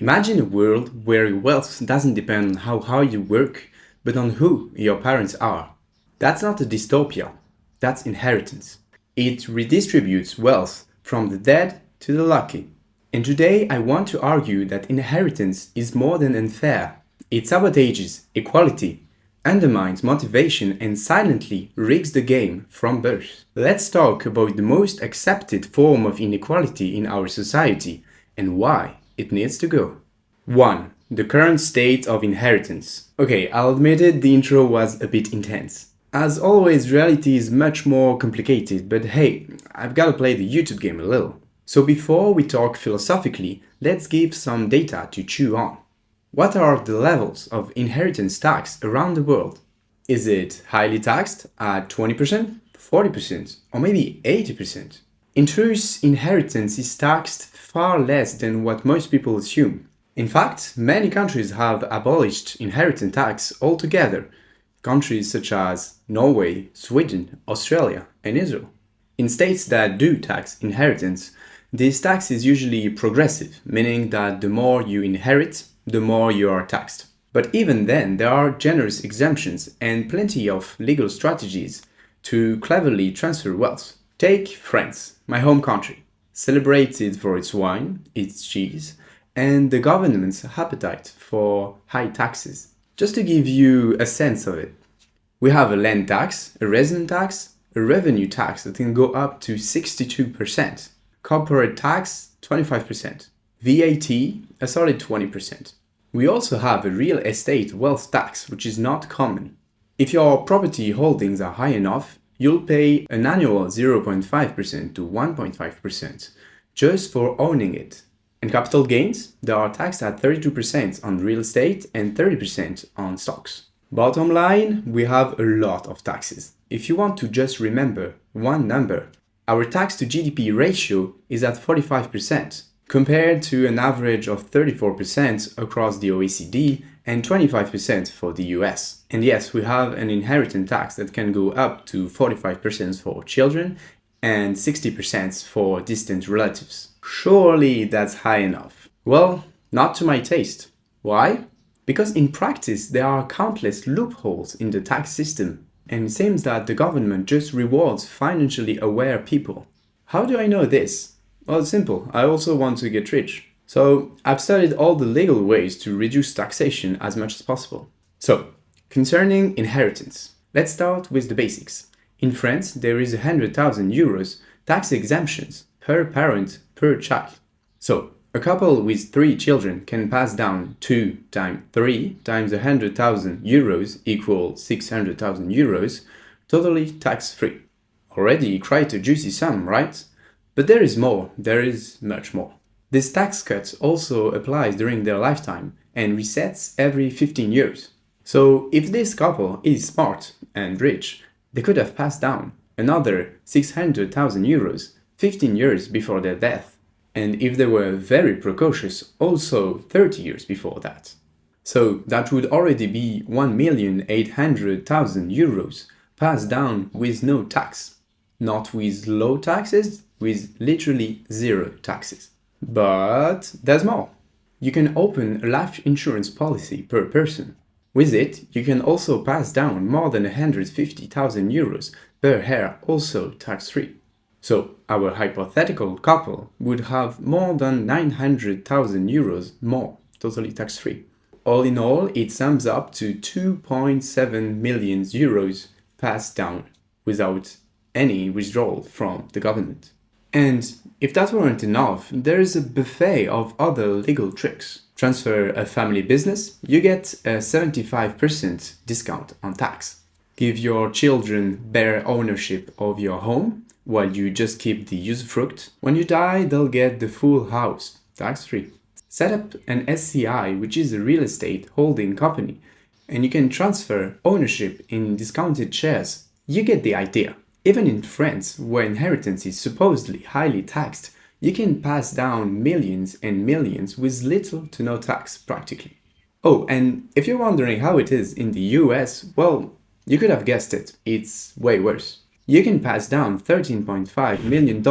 Imagine a world where your wealth doesn't depend on how hard you work, but on who your parents are. That's not a dystopia, that's inheritance. It redistributes wealth from the dead to the lucky. And today I want to argue that inheritance is more than unfair. It sabotages equality, undermines motivation, and silently rigs the game from birth. Let's talk about the most accepted form of inequality in our society and why it needs to go. 1. The current state of inheritance. Okay, I'll admit it, the intro was a bit intense. As always, reality is much more complicated, but hey, I've gotta play the YouTube game a little. So before we talk philosophically, let's give some data to chew on. What are the levels of inheritance tax around the world? Is it highly taxed at 20%, 40%, or maybe 80%? In truth, inheritance is taxed far less than what most people assume. In fact, many countries have abolished inheritance tax altogether. Countries such as Norway, Sweden, Australia, and Israel. In states that do tax inheritance, this tax is usually progressive, meaning that the more you inherit, the more you are taxed. But even then, there are generous exemptions and plenty of legal strategies to cleverly transfer wealth. Take France, my home country, celebrated for its wine, its cheese, and the government's appetite for high taxes. Just to give you a sense of it, we have a land tax, a resident tax, a revenue tax that can go up to 62%, corporate tax 25%, VAT a solid 20%. We also have a real estate wealth tax, which is not common. If your property holdings are high enough, you'll pay an annual 0.5% to 1.5% just for owning it. And capital gains, they are taxed at 32% on real estate and 30% on stocks. Bottom line, we have a lot of taxes. If you want to just remember one number, our tax to GDP ratio is at 45%, compared to an average of 34% across the OECD and 25% for the US. And yes, we have an inheritance tax that can go up to 45% for children and 60% for distant relatives. Surely that's high enough. Well, not to my taste. Why? Because in practice there are countless loopholes in the tax system, and it seems that the government just rewards financially aware people. How do I know this? Well, it's simple. I also want to get rich. So I've studied all the legal ways to reduce taxation as much as possible. So, concerning inheritance, let's start with the basics. In France, there is 100,000 euros tax exemptions per parent per child. So, a couple with 3 children can pass down 2 times 3 times 100,000 euros equal 600,000 euros, totally tax-free. Already quite a juicy sum, right? But there is more, there is much more. This tax cut also applies during their lifetime and resets every 15 years. So if this couple is smart and rich, they could have passed down another 600,000 euros 15 years before their death. And if they were very precocious, also 30 years before that. So that would already be 1,800,000 euros passed down with no tax. Not with low taxes, with literally zero taxes. But there's more. You can open a life insurance policy per person. With it, you can also pass down more than 150,000 euros per heir, also tax-free. So, our hypothetical couple would have more than 900,000 euros more, totally tax-free. All in all, it sums up to 2.7 million euros passed down without any withdrawal from the government. And if that weren't enough, there is a buffet of other legal tricks. Transfer a family business, you get a 75% discount on tax. Give your children bare ownership of your home, while you just keep the usufruct. When you die, they'll get the full house, tax-free. Set up an SCI, which is a real estate holding company, and you can transfer ownership in discounted shares. You get the idea. Even in France, where inheritance is supposedly highly taxed, you can pass down millions and millions with little to no tax, practically. Oh, and if you're wondering how it is in the US, well, you could have guessed it, it's way worse. You can pass down $13.5 million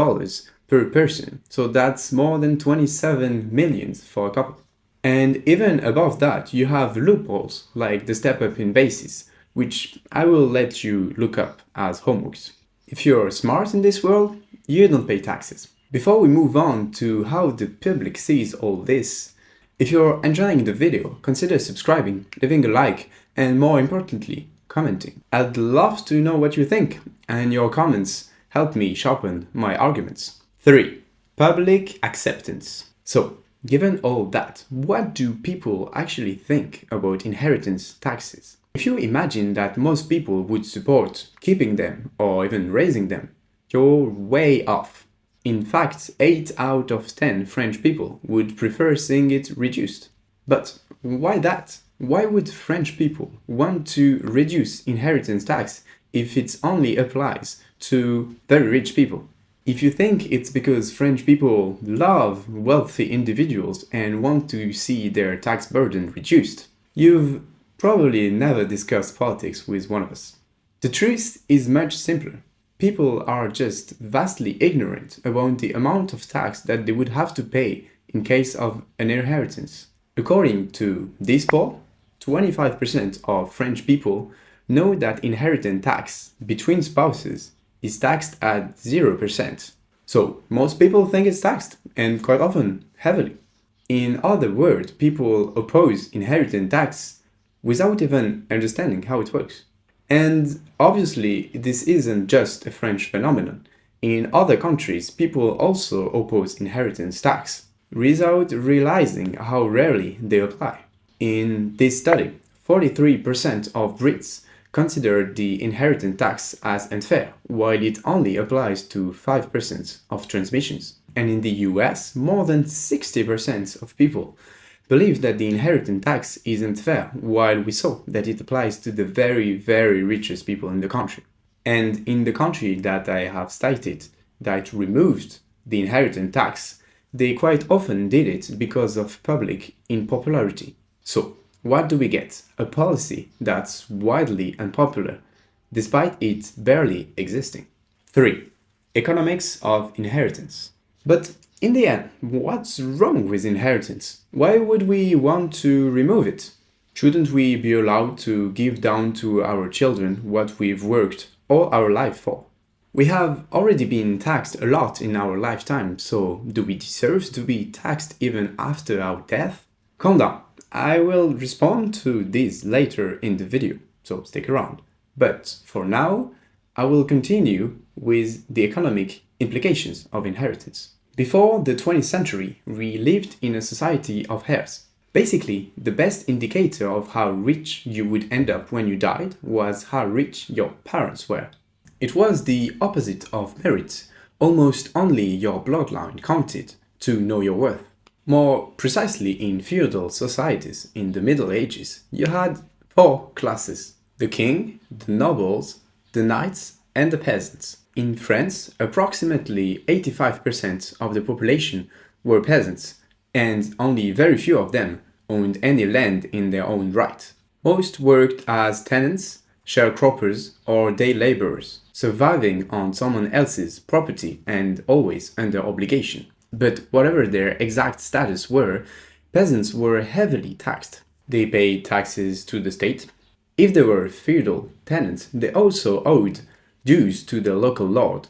per person, so that's more than 27 millions for a couple. And even above that, you have loopholes, like the step up in basis, which I will let you look up as homeworks. If you're smart in this world, you don't pay taxes. Before we move on to how the public sees all this, if you're enjoying the video, consider subscribing, leaving a like, and more importantly, commenting. I'd love to know what you think, and your comments help me sharpen my arguments. 3. Public acceptance. So, given all that, what do people actually think about inheritance taxes? If you imagine that most people would support keeping them or even raising them, you're way off. In fact, 8 out of 10 French people would prefer seeing it reduced. But why that? Why would French people want to reduce inheritance tax if it only applies to very rich people? If you think it's because French people love wealthy individuals and want to see their tax burden reduced, you've probably never discussed politics with one of us. The truth is much simpler. People are just vastly ignorant about the amount of tax that they would have to pay in case of an inheritance. According to this poll, 25% of French people know that inheritance tax between spouses is taxed at 0%. So most people think it's taxed, and quite often heavily. In other words, people oppose inheritance tax without even understanding how it works. And obviously, this isn't just a French phenomenon. In other countries, people also oppose inheritance tax without realizing how rarely they apply. In this study, 43% of Brits consider the inheritance tax as unfair, while it only applies to 5% of transmissions. And in the US, more than 60% of people believe that the inheritance tax isn't fair, while we saw that it applies to the very, very richest people in the country. And in the country that I have cited that removed the inheritance tax, they quite often did it because of public unpopularity. So, what do we get? A policy that's widely unpopular, despite it barely existing. 3. Economics of inheritance. But in the end, what's wrong with inheritance? Why would we want to remove it? Shouldn't we be allowed to give down to our children what we've worked all our life for? We have already been taxed a lot in our lifetime, so do we deserve to be taxed even after our death? Calm down. I will respond to this later in the video, so stick around. But for now, I will continue with the economic implications of inheritance. Before the 20th century, we lived in a society of heirs. Basically, the best indicator of how rich you would end up when you died was how rich your parents were. It was the opposite of merit. Almost only your bloodline counted to know your worth. More precisely, in feudal societies in the Middle Ages, you had 4 classes: the king, the nobles, the knights, and the peasants. In France, approximately 85% of the population were peasants, and only very few of them owned any land in their own right. Most worked as tenants, sharecroppers, or day laborers, surviving on someone else's property and always under obligation. But whatever their exact status were, peasants were heavily taxed. They paid taxes to the state. If they were feudal tenants, they also owed dues to the local lord.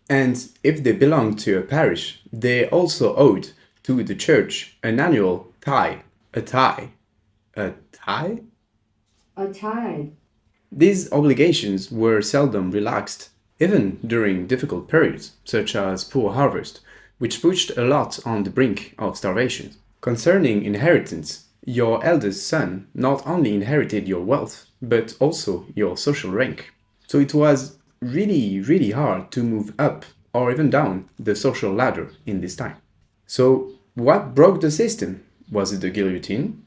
And if they belonged to a parish, they also owed to the church an annual tithe. A tithe? A tithe? A tithe. These obligations were seldom relaxed, even during difficult periods, such as poor harvest, which pushed a lot on the brink of starvation. Concerning inheritance, your eldest son not only inherited your wealth, but also your social rank. So it was really hard to move up or even down the social ladder in this time. So what broke the system? Was it the guillotine?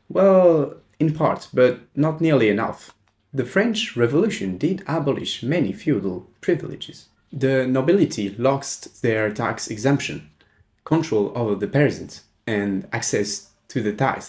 Well, in part, but not nearly enough. The French Revolution did abolish many feudal privileges. The nobility lost their tax exemption, control over the peasants, and access to the tithe.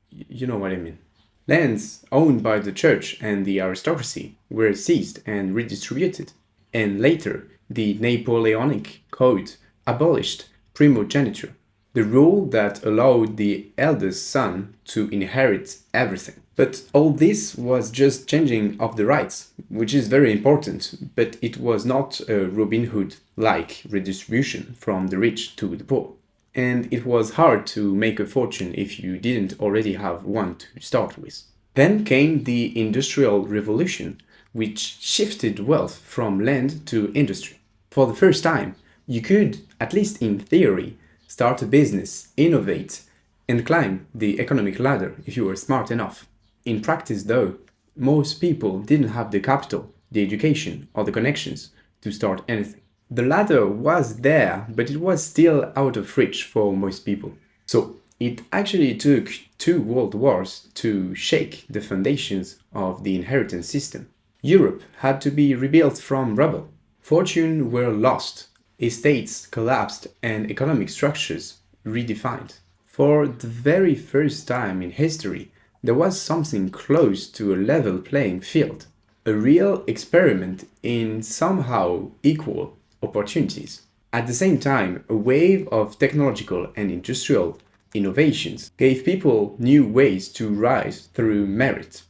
You know what I mean. Lands owned by the church and the aristocracy were seized and redistributed, and later the Napoleonic Code abolished primogeniture. The rule that allowed the eldest son to inherit everything. But all this was just changing of the rights, which is very important, but it was not a Robin Hood-like redistribution from the rich to the poor. And it was hard to make a fortune if you didn't already have one to start with. Then came the Industrial Revolution, which shifted wealth from land to industry. For the first time, you could, at least in theory, start a business, innovate, and climb the economic ladder if you were smart enough. In practice, though, most people didn't have the capital, the education, or the connections to start anything. The ladder was there, but it was still out of reach for most people. So it actually took 2 world wars to shake the foundations of the inheritance system. Europe had to be rebuilt from rubble. Fortunes were lost, estates collapsed, and economic structures redefined. For the very first time in history, there was something close to a level playing field, a real experiment in somehow equal opportunities. At the same time, a wave of technological and industrial innovations gave people new ways to rise through merit,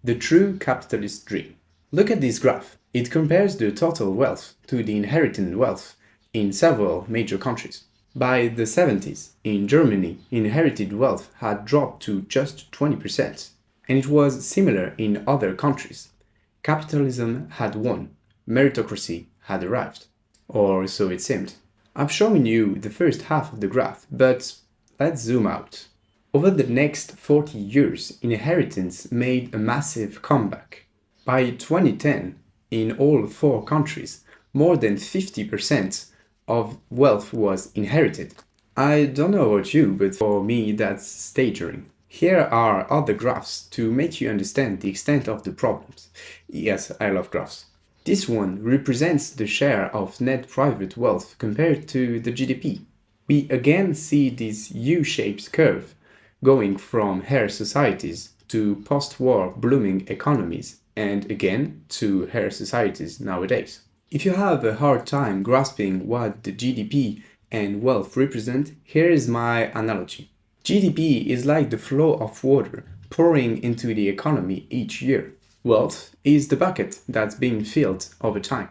the true capitalist dream. Look at this graph. It compares the total wealth to the inherited wealth in several major countries. By the 70s, in Germany, inherited wealth had dropped to just 20%, and it was similar in other countries. Capitalism had won, meritocracy had arrived, or so it seemed. I've shown you the first half of the graph, but let's zoom out. Over the next 40 years, inheritance made a massive comeback. By 2010, in all 4 countries, more than 50% of wealth was inherited. I don't know about you, but for me that's staggering. Here are other graphs to make you understand the extent of the problems. Yes, I love graphs. This one represents the share of net private wealth compared to the GDP. We again see this U-shaped curve going from heir societies to post-war blooming economies and again to heir societies nowadays. If you have a hard time grasping what the GDP and wealth represent, here is my analogy. GDP is like the flow of water pouring into the economy each year. Wealth is the bucket that's being filled over time.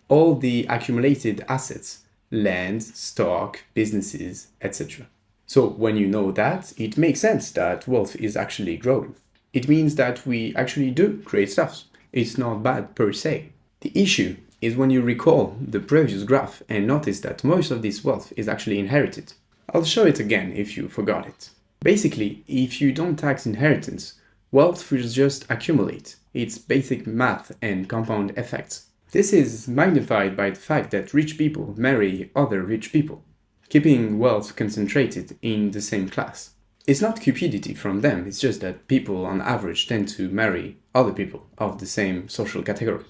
All the accumulated assets, land, stock, businesses, etc. So when you know that, it makes sense that wealth is actually growing. It means that we actually do create stuff. It's not bad per se. The issue is when you recall the previous graph and notice that most of this wealth is actually inherited. I'll show it again if you forgot it. Basically, if you don't tax inheritance, wealth will just accumulate. It's basic math and compound effects. This is magnified by the fact that rich people marry other rich people, keeping wealth concentrated in the same class. It's not cupidity from them, it's just that people on average tend to marry other people of the same social category.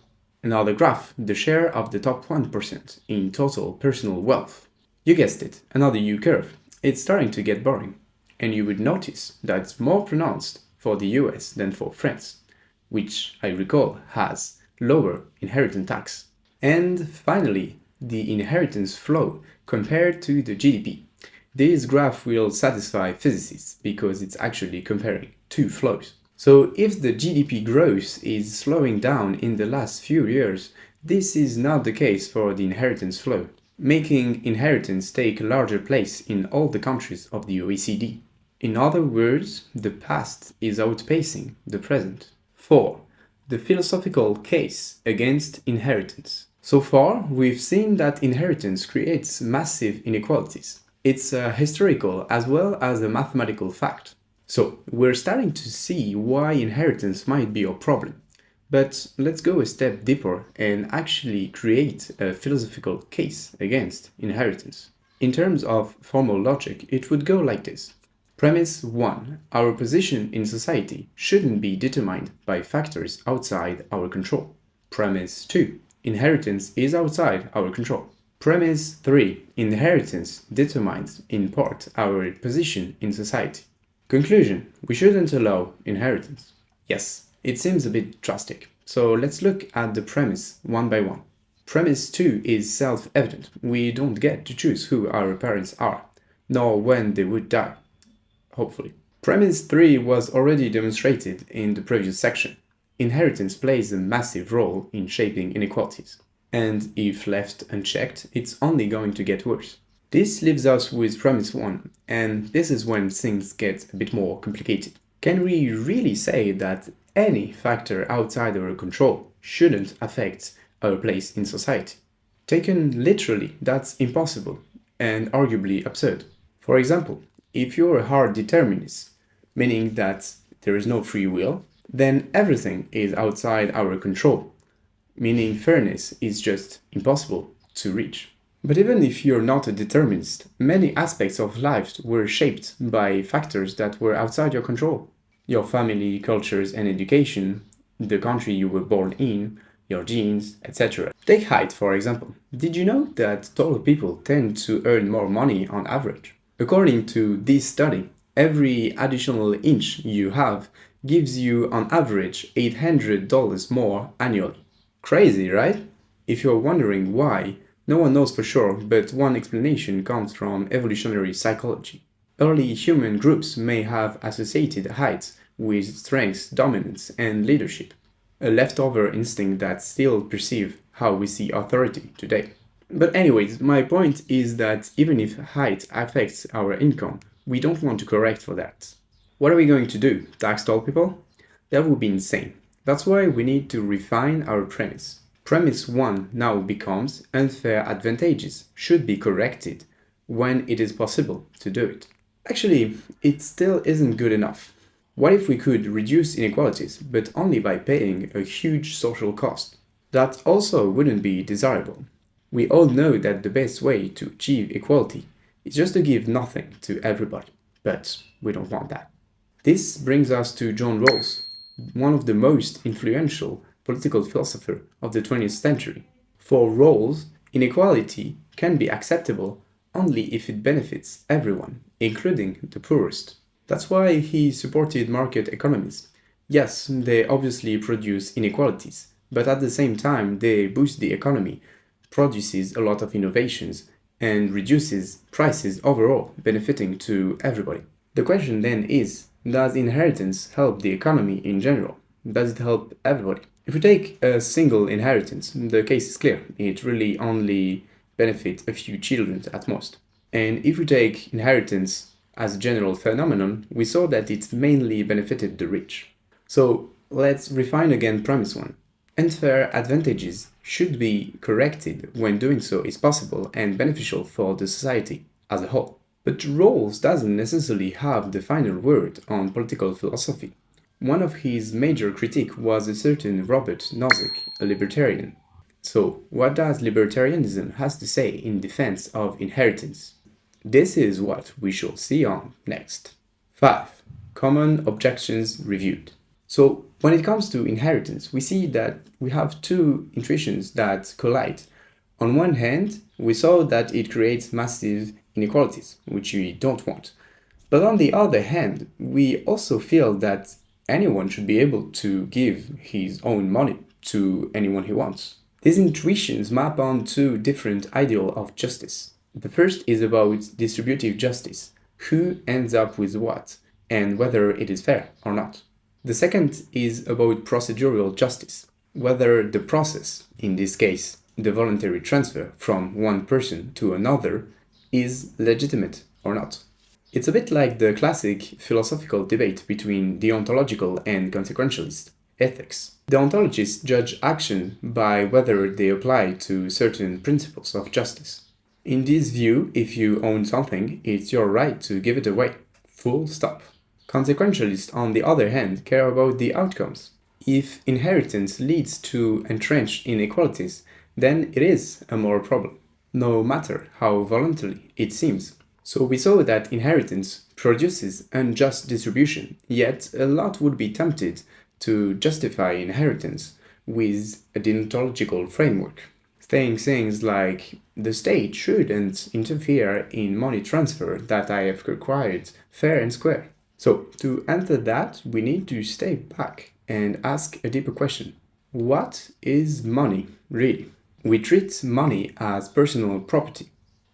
Another graph, the share of the top 1% in total personal wealth. You guessed it, another U-curve. It's starting to get boring. And you would notice that it's more pronounced for the US than for France, which I recall has lower inheritance tax. And finally, the inheritance flow compared to the GDP. This graph will satisfy physicists because it's actually comparing 2 flows. So if the GDP growth is slowing down in the last few years, this is not the case for the inheritance flow, making inheritance take a larger place in all the countries of the OECD. In other words, the past is outpacing the present. 4. The philosophical case against inheritance. So far, we've seen that inheritance creates massive inequalities. It's a historical as well as a mathematical fact. So, we're starting to see why inheritance might be a problem. But let's go a step deeper and actually create a philosophical case against inheritance. In terms of formal logic, it would go like this. Premise 1. Our position in society shouldn't be determined by factors outside our control. Premise 2. Inheritance is outside our control. Premise 3. Inheritance determines, in part, our position in society. Conclusion. We shouldn't allow inheritance. Yes, it seems a bit drastic. So let's look at the premise one by one. Premise 2 is self-evident. We don't get to choose who our parents are. nor when they would die, hopefully. Premise 3 was already demonstrated in the previous section. Inheritance plays a massive role in shaping inequalities. And if left unchecked, it's only going to get worse. This leaves us with premise 1, and this is when things get a bit more complicated. Can we really say that any factor outside our control shouldn't affect our place in society? Taken literally, that's impossible and arguably absurd. For example, if you're a hard determinist, meaning that there is no free will, then everything is outside our control, meaning fairness is just impossible to reach. But even if you're not a determinist, many aspects of life were shaped by factors that were outside your control. Your family, cultures, and education, the country you were born in, your genes, etc. Take height, for example. Did you know that taller people tend to earn more money on average? According to this study, every additional inch you have gives you on average $800 more annually. Crazy, right? If you're wondering why, no one knows for sure, but one explanation comes from evolutionary psychology. Early human groups may have associated height with strength, dominance, and leadership, a leftover instinct that still perceives how we see authority today. But anyways, my point is that even if height affects our income, we don't want to correct for that. What are we going to do? Tax tall people? That would be insane. That's why we need to refine our premise. Premise 1 now becomes unfair advantages should be corrected when it is possible to do it. Actually, it still isn't good enough. What if we could reduce inequalities, but only by paying a huge social cost? That also wouldn't be desirable. We all know that the best way to achieve equality is just to give nothing to everybody, but we don't want that. This brings us to John Rawls, one of the most influential political philosophers of the 20th century. For Rawls, inequality can be acceptable only if it benefits everyone, including the poorest. That's why he supported market economies. Yes, they obviously produce inequalities, but at the same time they boost the economy, produces a lot of innovations, and reduces prices overall, benefiting to everybody. The question then is, does inheritance help the economy in general? Does it help everybody? If we take a single inheritance, the case is clear. It really only benefits a few children at most. And if we take inheritance as a general phenomenon, we saw that it mainly benefited the rich. So let's refine again premise 1. Unfair advantages should be corrected when doing so is possible and beneficial for the society as a whole. But Rawls doesn't necessarily have the final word on political philosophy. One of his major critiques was a certain Robert Nozick, a libertarian. So, what does libertarianism has to say in defense of inheritance? This is what we shall see on next. 5. Common objections reviewed. So, when it comes to inheritance, we see that we have two intuitions that collide. On one hand, we saw that it creates massive inequalities, which we don't want. But on the other hand, we also feel that anyone should be able to give his own money to anyone he wants. These intuitions map on two different ideals of justice. The first is about distributive justice, who ends up with what, and whether it is fair or not. The second is about procedural justice, whether the process, in this case, the voluntary transfer from one person to another, is legitimate or not. It's a bit like the classic philosophical debate between deontological and consequentialist ethics. Deontologists judge action by whether they apply to certain principles of justice. In this view, if you own something, it's your right to give it away. Full stop. Consequentialists, on the other hand, care about the outcomes. If inheritance leads to entrenched inequalities, then it is a moral problem, no matter how voluntary it seems. So we saw that inheritance produces unjust distribution, yet a lot would be tempted to justify inheritance with a deontological framework, saying things like, the state shouldn't interfere in money transfer that I have acquired fair and square. So to answer that, we need to stay back and ask a deeper question. What is money, really? We treat money as personal property,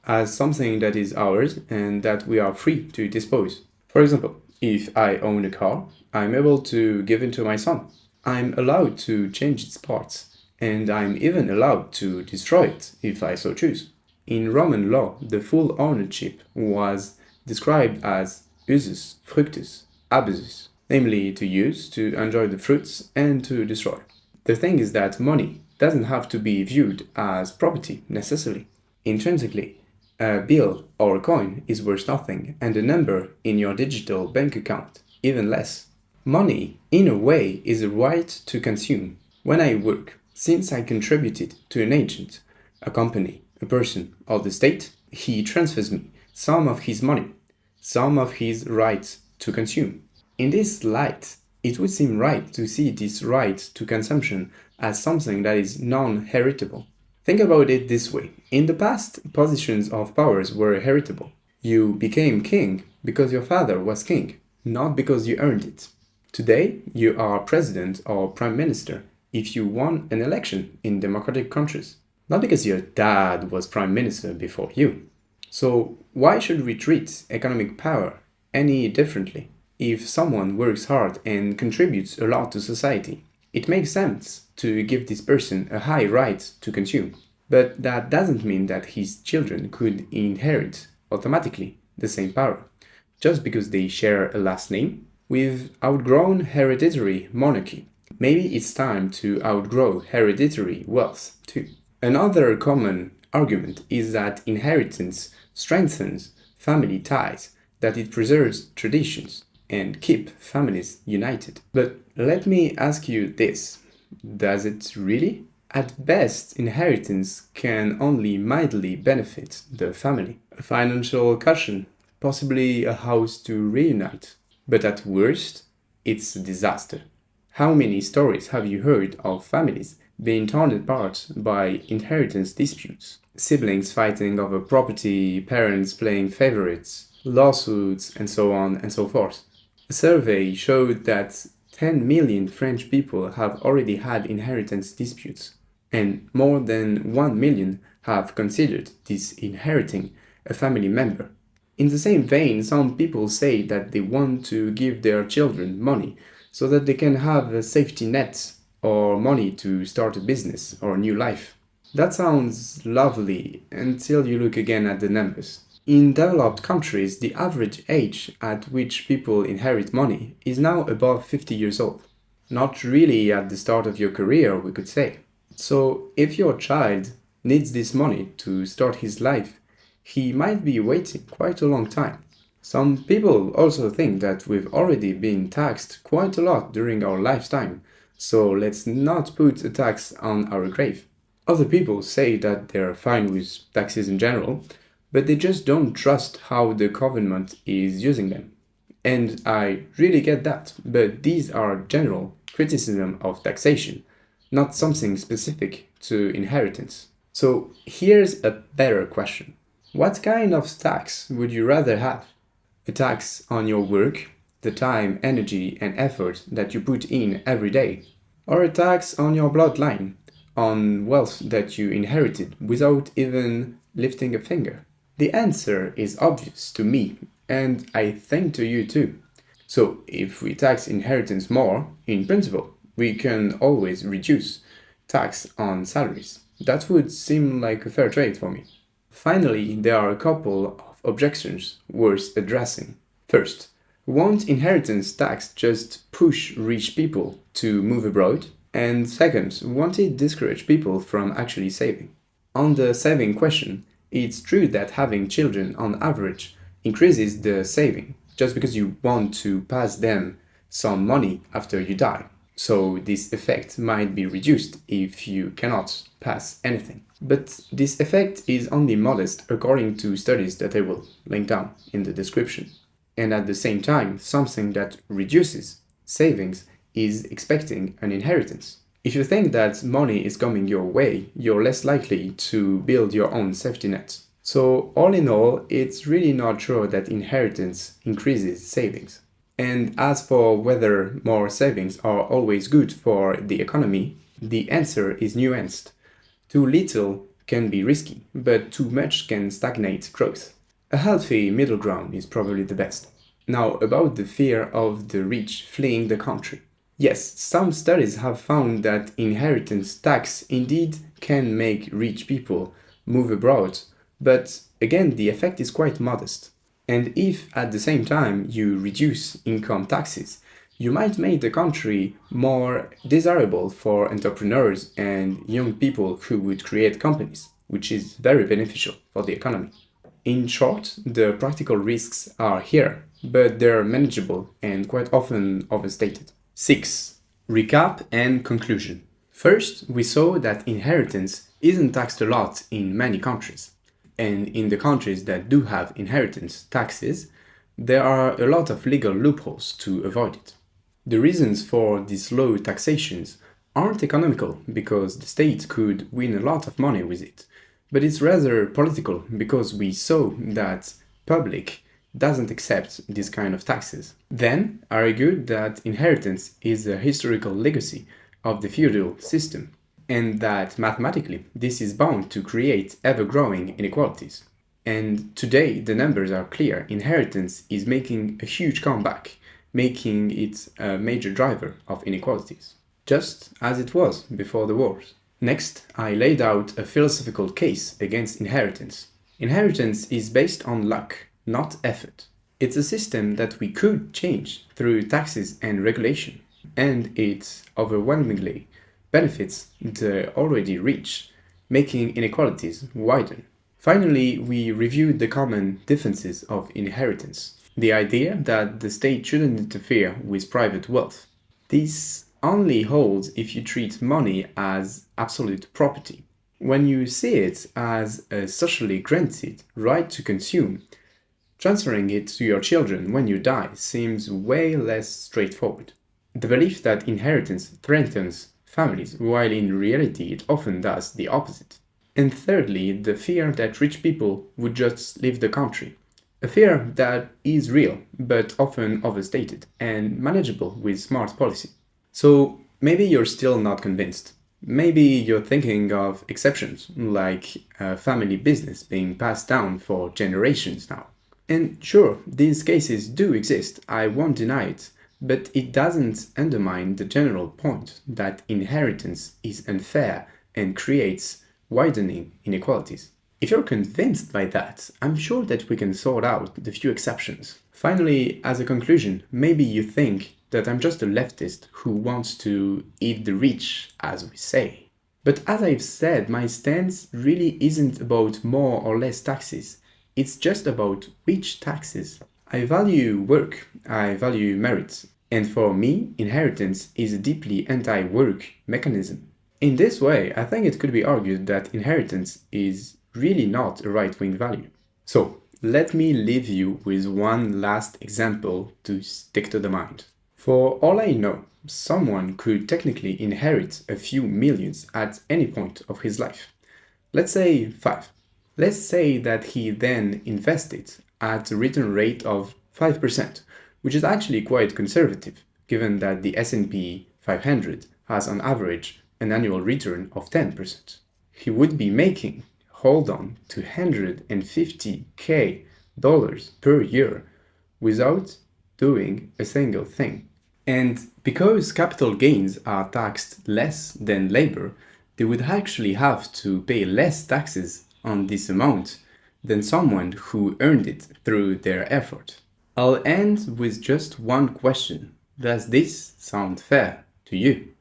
as something that is ours and that we are free to dispose. For example, if I own a car, I'm able to give it to my son. I'm allowed to change its parts, and I'm even allowed to destroy it if I so choose. In Roman law, the full ownership was described as usus, fructus, abusus, namely to use, to enjoy the fruits, and to destroy. The thing is that money doesn't have to be viewed as property necessarily. Intrinsically, a bill or a coin is worth nothing, and a number in your digital bank account even less. Money, in a way, is a right to consume. When I work, since I contributed to an agent, a company, a person, or the state, he transfers me some of his money, some of his rights to consume. In this light, it would seem right to see this right to consumption as something that is non-heritable. Think about it this way. In the past, positions of powers were heritable. You became king because your father was king, not because you earned it. Today, you are president or prime minister if you won an election in democratic countries, not because your dad was prime minister before you. So why should we treat economic power any differently? If someone works hard and contributes a lot to society, it makes sense to give this person a high right to consume. But that doesn't mean that his children could inherit automatically the same power, just because they share a last name. We've outgrown hereditary monarchy. Maybe it's time to outgrow hereditary wealth too. Another common argument is that inheritance strengthens family ties, that it preserves traditions and keep families united. But let me ask you this. Does it really? At best, inheritance can only mildly benefit the family. A financial cushion, possibly a house to reunite. But at worst, it's a disaster. How many stories have you heard of families being torn apart by inheritance disputes? Siblings fighting over property, parents playing favorites, lawsuits, and so on and so forth. A survey showed that 10 million French people have already had inheritance disputes, and more than 1 million have considered disinheriting a family member. In the same vein, some people say that they want to give their children money so that they can have a safety net or money to start a business or a new life. That sounds lovely until you look again at the numbers. In developed countries, the average age at which people inherit money is now above 50 years old. Not really at the start of your career, we could say. So, if your child needs this money to start his life, he might be waiting quite a long time. Some people also think that we've already been taxed quite a lot during our lifetime, so let's not put a tax on our grave. Other people say that they're fine with taxes in general, but they just don't trust how the government is using them. And I really get that, but these are general criticism of taxation, not something specific to inheritance. So here's a better question. What kind of tax would you rather have? A tax on your work, the time, energy, and effort that you put in every day, or a tax on your bloodline, on wealth that you inherited without even lifting a finger? The answer is obvious to me, and I think to you too. So, if we tax inheritance more, in principle, we can always reduce tax on salaries. That would seem like a fair trade for me. Finally, there are a couple of objections worth addressing. First, won't inheritance tax just push rich people to move abroad? And second, won't it discourage people from actually saving? On the saving question, it's true that having children on average increases the saving, just because you want to pass them some money after you die. So this effect might be reduced if you cannot pass anything. But this effect is only modest according to studies that I will link down in the description. And at the same time, something that reduces savings is expecting an inheritance. If you think that money is coming your way, you're less likely to build your own safety net. So all in all, it's really not sure that inheritance increases savings. And as for whether more savings are always good for the economy, the answer is nuanced. Too little can be risky, but too much can stagnate growth. A healthy middle ground is probably the best. Now, about the fear of the rich fleeing the country. Yes, some studies have found that inheritance tax indeed can make rich people move abroad, but again, the effect is quite modest. And if at the same time you reduce income taxes, you might make the country more desirable for entrepreneurs and young people who would create companies, which is very beneficial for the economy. In short, the practical risks are here, but they're manageable and quite often overstated. 6. Recap and conclusion. First, we saw that inheritance isn't taxed a lot in many countries. And in the countries that do have inheritance taxes, there are a lot of legal loopholes to avoid it. The reasons for these low taxations aren't economical because the state could win a lot of money with it, but it's rather political because we saw that public doesn't accept this kind of taxes. Then I argued that inheritance is a historical legacy of the feudal system, and that mathematically this is bound to create ever-growing inequalities. And today the numbers are clear. Inheritance is making a huge comeback, making it a major driver of inequalities, just as it was before the wars. Next, I laid out a philosophical case against inheritance. Inheritance is based on luck, not effort. It's a system that we could change through taxes and regulation, and it overwhelmingly benefits the already rich, making inequalities widen. Finally, we reviewed the common differences of inheritance. The idea that the state shouldn't interfere with private wealth. This only holds if you treat money as absolute property. When you see it as a socially granted right to consume, transferring it to your children when you die seems way less straightforward. The belief that inheritance threatens families, while in reality it often does the opposite. And thirdly, the fear that rich people would just leave the country. A fear that is real, but often overstated and manageable with smart policy. So maybe you're still not convinced. Maybe you're thinking of exceptions, like a family business being passed down for generations now. And sure, these cases do exist, I won't deny it, but it doesn't undermine the general point that inheritance is unfair and creates widening inequalities. If you're convinced by that, I'm sure that we can sort out the few exceptions. Finally, as a conclusion, maybe you think that I'm just a leftist who wants to eat the rich, as we say. But as I've said, my stance really isn't about more or less taxes. It's just about which taxes. I value work, I value merit, and for me, inheritance is a deeply anti-work mechanism. In this way, I think it could be argued that inheritance is really not a right-wing value. So, let me leave you with one last example to stick to the mind. For all I know, someone could technically inherit a few millions at any point of his life. Let's say 5. Let's say that he then invested at a return rate of 5%, which is actually quite conservative, given that the S&P 500 has on average an annual return of 10%. He would be making, hold on, $250K per year without doing a single thing. And because capital gains are taxed less than labor, they would actually have to pay less taxes on this amount than someone who earned it through their effort. I'll end with just one question. Does this sound fair to you?